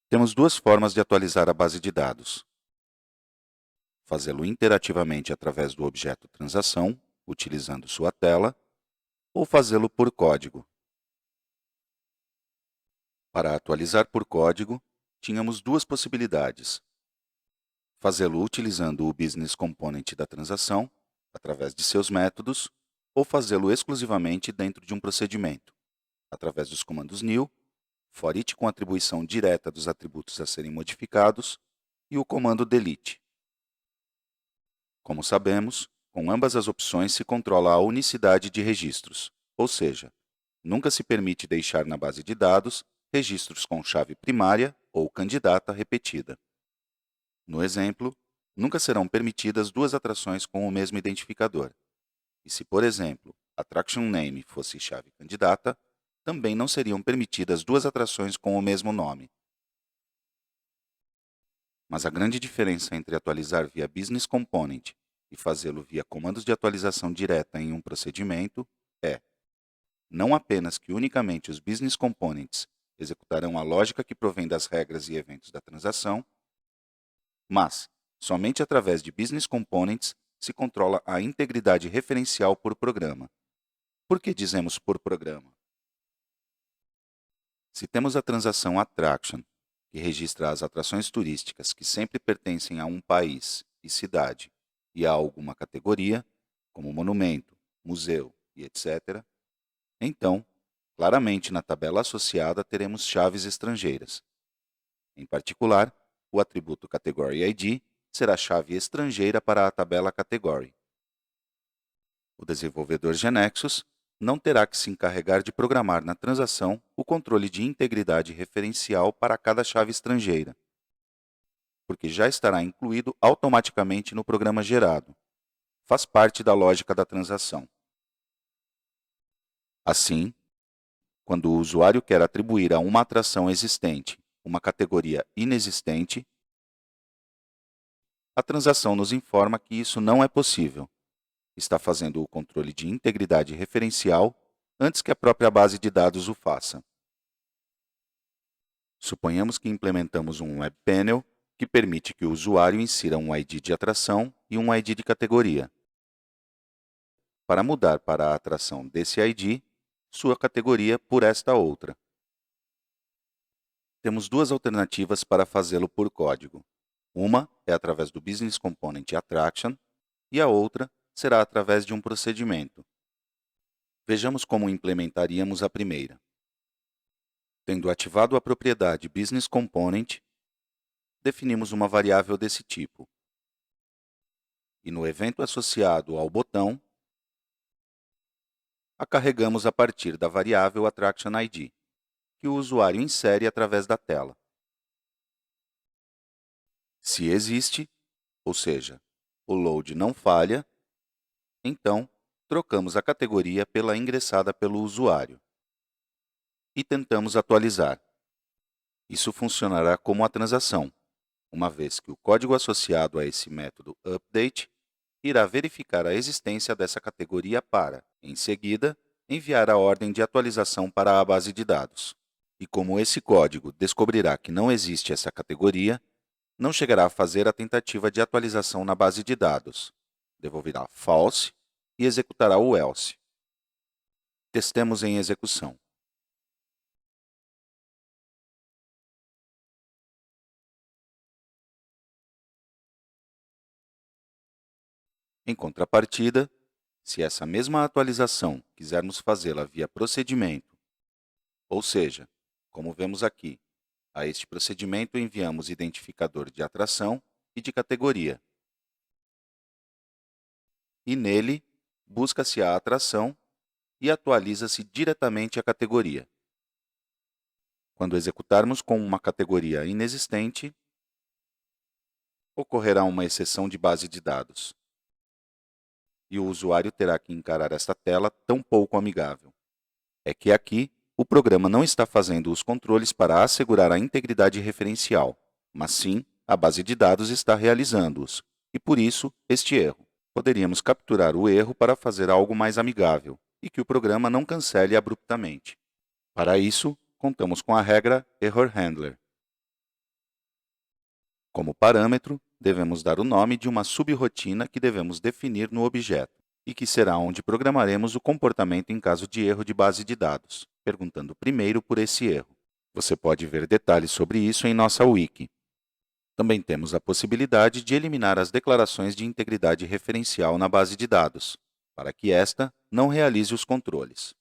Temos duas formas de atualizar a base de dados. Fazê-lo interativamente através do objeto transação, utilizando sua tela, ou fazê-lo por código. Para atualizar por código, tínhamos duas possibilidades. Fazê-lo utilizando o Business Component da transação, através de seus métodos, ou fazê-lo exclusivamente dentro de um procedimento, através dos comandos new, for each com atribuição direta dos atributos a serem modificados, e o comando delete. Como sabemos, com ambas as opções se controla a unicidade de registros, ou seja, nunca se permite deixar na base de dados registros com chave primária ou candidata repetida. No exemplo, nunca serão permitidas duas atrações com o mesmo identificador. E se, por exemplo, attraction name fosse chave candidata, também não seriam permitidas duas atrações com o mesmo nome. Mas a grande diferença entre atualizar via Business Component e fazê-lo via comandos de atualização direta em um procedimento é não apenas que unicamente os Business Components executarão a lógica que provém das regras e eventos da transação, mas somente através de Business Components se controla a integridade referencial por programa. Por que dizemos por programa? Se temos a transação Attraction, que registra as atrações turísticas que sempre pertencem a um país e cidade e a alguma categoria, como monumento, museu e etc., então, claramente na tabela associada teremos chaves estrangeiras. Em particular, o atributo Category ID será chave estrangeira para a tabela Category. O desenvolvedor GeneXus não terá que se encarregar de programar na transação o controle de integridade referencial para cada chave estrangeira, porque já estará incluído automaticamente no programa gerado. Faz parte da lógica da transação. Assim, quando o usuário quer atribuir a uma atração existente uma categoria inexistente, a transação nos informa que isso não é possível. Está fazendo o controle de integridade referencial antes que a própria base de dados o faça. Suponhamos que implementamos um Web Panel que permite que o usuário insira um ID de atração e um ID de categoria. Para mudar para a atração desse ID, sua categoria por esta outra. Temos duas alternativas para fazê-lo por código. Uma é através do Business Component Attraction e a outra será através de um procedimento. Vejamos como implementaríamos a primeira. Tendo ativado a propriedade Business Component, definimos uma variável desse tipo. E no evento associado ao botão, a carregamos a partir da variável Attraction ID, que o usuário insere através da tela. Se existe, ou seja, o load não falha, então trocamos a categoria pela ingressada pelo usuário e tentamos atualizar. Isso funcionará como a transação, uma vez que o código associado a esse método update irá verificar a existência dessa categoria para, em seguida, enviar a ordem de atualização para a base de dados. E como esse código descobrirá que não existe essa categoria, não chegará a fazer a tentativa de atualização na base de dados. Devolverá false e executará o else. Testemos em execução. Em contrapartida, se essa mesma atualização quisermos fazê-la via procedimento, ou seja, como vemos aqui, a este procedimento enviamos identificador de atração e de categoria. E nele, busca-se a atração e atualiza-se diretamente a categoria. Quando executarmos com uma categoria inexistente, ocorrerá uma exceção de base de dados. E o usuário terá que encarar esta tela tão pouco amigável. É que aqui, o programa não está fazendo os controles para assegurar a integridade referencial, mas sim a base de dados está realizando-os, e por isso este erro. Poderíamos capturar o erro para fazer algo mais amigável e que o programa não cancele abruptamente. Para isso, contamos com a regra Error Handler. Como parâmetro, devemos dar o nome de uma subrotina que devemos definir no objeto e que será onde programaremos o comportamento em caso de erro de base de dados, perguntando primeiro por esse erro. Você pode ver detalhes sobre isso em nossa wiki. Também temos a possibilidade de eliminar as declarações de integridade referencial na base de dados, para que esta não realize os controles.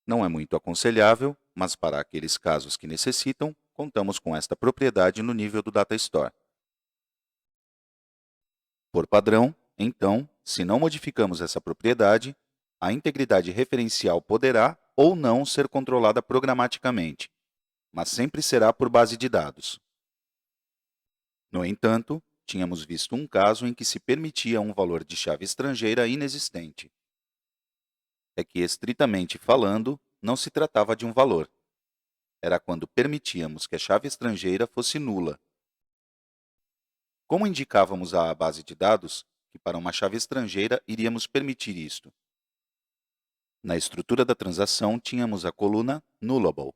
Não é muito aconselhável, mas para aqueles casos que necessitam, contamos com esta propriedade no nível do Data Store. Por padrão, então, se não modificamos essa propriedade, a integridade referencial poderá ou não ser controlada programaticamente, mas sempre será por base de dados. No entanto, tínhamos visto um caso em que se permitia um valor de chave estrangeira inexistente. É que, estritamente falando, não se tratava de um valor. Era quando permitíamos que a chave estrangeira fosse nula. Como indicávamos à base de dados que para uma chave estrangeira iríamos permitir isto? Na estrutura da transação, tínhamos a coluna Nullable,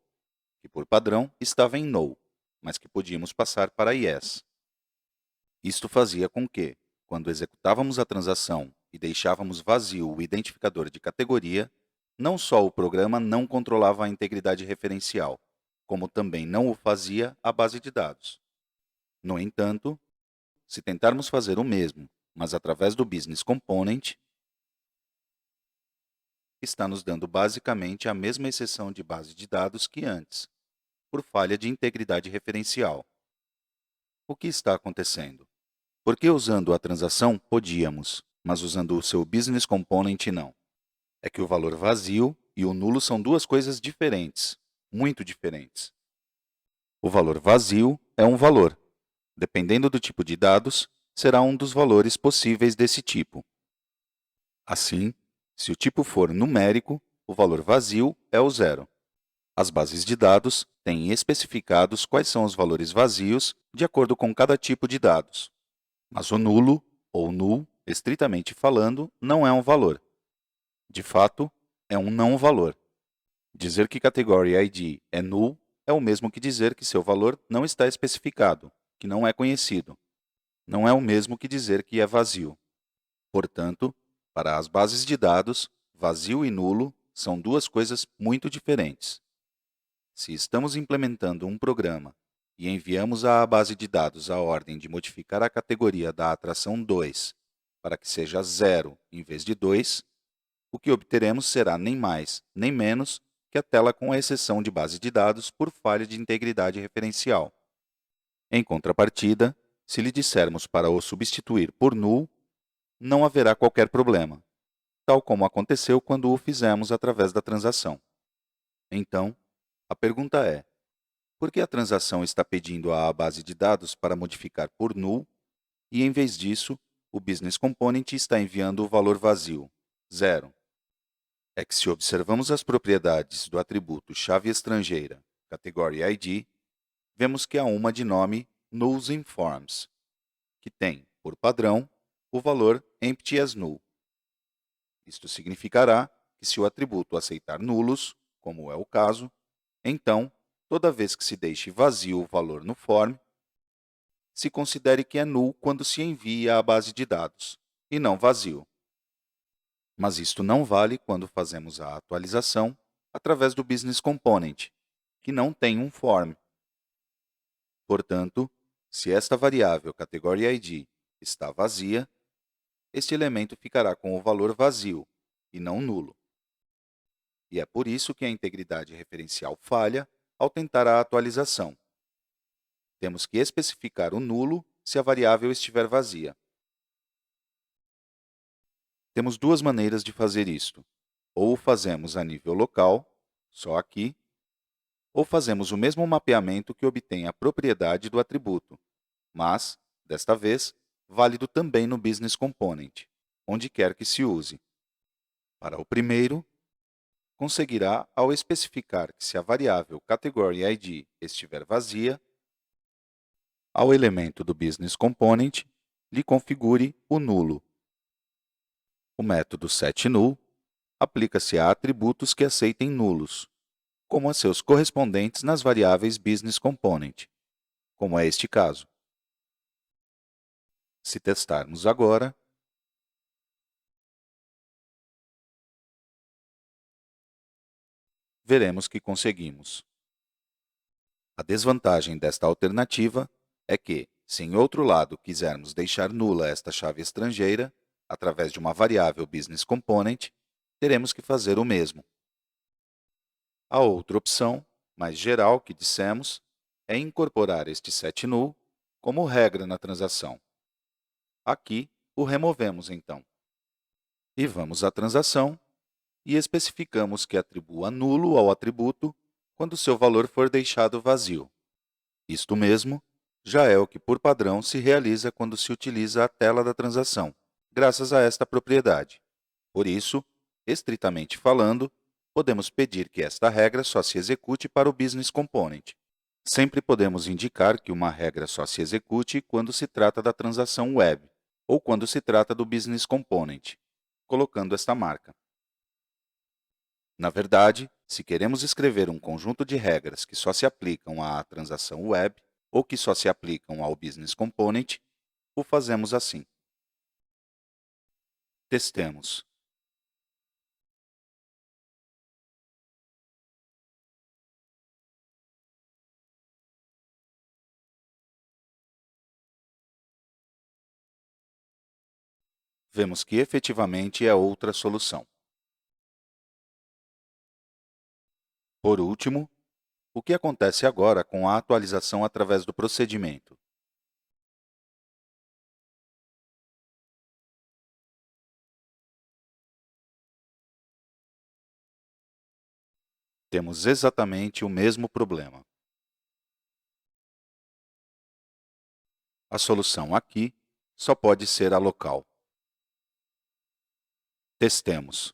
que por padrão estava em No, mas que podíamos passar para Yes. Isto fazia com que, quando executávamos a transação e deixávamos vazio o identificador de categoria, não só o programa não controlava a integridade referencial, como também não o fazia a base de dados. No entanto, se tentarmos fazer o mesmo, mas através do Business Component, está nos dando basicamente a mesma exceção de base de dados que antes, por falha de integridade referencial. O que está acontecendo? Porque usando a transação podíamos, mas usando o seu Business Component não. É que o valor vazio e o nulo são duas coisas diferentes, muito diferentes. O valor vazio é um valor. Dependendo do tipo de dados, será um dos valores possíveis desse tipo. Assim, se o tipo for numérico, o valor vazio é o zero. As bases de dados têm especificados quais são os valores vazios de acordo com cada tipo de dados. Mas o nulo, ou null, estritamente falando, não é um valor. De fato, é um não valor. Dizer que category ID é null é o mesmo que dizer que seu valor não está especificado, que não é conhecido. Não é o mesmo que dizer que é vazio. Portanto, para as bases de dados, vazio e nulo são duas coisas muito diferentes. Se estamos implementando um programa e enviamos à base de dados a ordem de modificar a categoria da atração 2 para que seja 0 em vez de 2, o que obteremos será nem mais nem menos que a tela com a exceção de base de dados por falha de integridade referencial. Em contrapartida, se lhe dissermos para o substituir por null, não haverá qualquer problema, tal como aconteceu quando o fizemos através da transação. Então, a pergunta é: por que a transação está pedindo à base de dados para modificar por null e, em vez disso, o Business Component está enviando o valor vazio, 0? É que se observamos as propriedades do atributo chave estrangeira, category ID, vemos que há uma de nome NullsInForms, que tem, por padrão, o valor empty as null. Isto significará que se o atributo aceitar nulos, como é o caso, então, toda vez que se deixe vazio o valor no form, se considere que é null quando se envia à base de dados, e não vazio. Mas isto não vale quando fazemos a atualização através do Business Component, que não tem um form. Portanto, se esta variável category ID está vazia, este elemento ficará com o valor vazio, e não nulo. E é por isso que a integridade referencial falha ao tentar a atualização. Temos que especificar o nulo se a variável estiver vazia. Temos duas maneiras de fazer isto. Ou o fazemos a nível local, só aqui, ou fazemos o mesmo mapeamento que obtém a propriedade do atributo, mas, desta vez, válido também no Business Component, onde quer que se use. Para o primeiro, conseguirá ao especificar que se a variável category ID estiver vazia, ao elemento do Business Component lhe configure o nulo. O método setNull aplica-se a atributos que aceitem nulos, como a seus correspondentes nas variáveis Business Component, como é este caso. Se testarmos agora, veremos que conseguimos. A desvantagem desta alternativa é que, se em outro lado quisermos deixar nula esta chave estrangeira, através de uma variável Business Component, teremos que fazer o mesmo. A outra opção, mais geral que dissemos, é incorporar este setNull como regra na transação. Aqui, o removemos então. E vamos à transação e especificamos que atribua nulo ao atributo quando seu valor for deixado vazio. Isto mesmo, já é o que por padrão se realiza quando se utiliza a tela da transação, graças a esta propriedade. Por isso, estritamente falando, podemos pedir que esta regra só se execute para o Business Component. Sempre podemos indicar que uma regra só se execute quando se trata da transação web ou quando se trata do Business Component, colocando esta marca. Na verdade, se queremos escrever um conjunto de regras que só se aplicam à transação web ou que só se aplicam ao Business Component, o fazemos assim. Testemos. Vemos que efetivamente é outra solução. Por último, o que acontece agora com a atualização através do procedimento? Temos exatamente o mesmo problema. A solução aqui só pode ser a local. Testemos.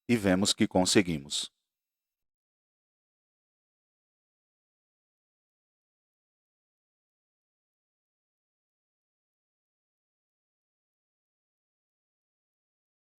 E vemos que conseguimos.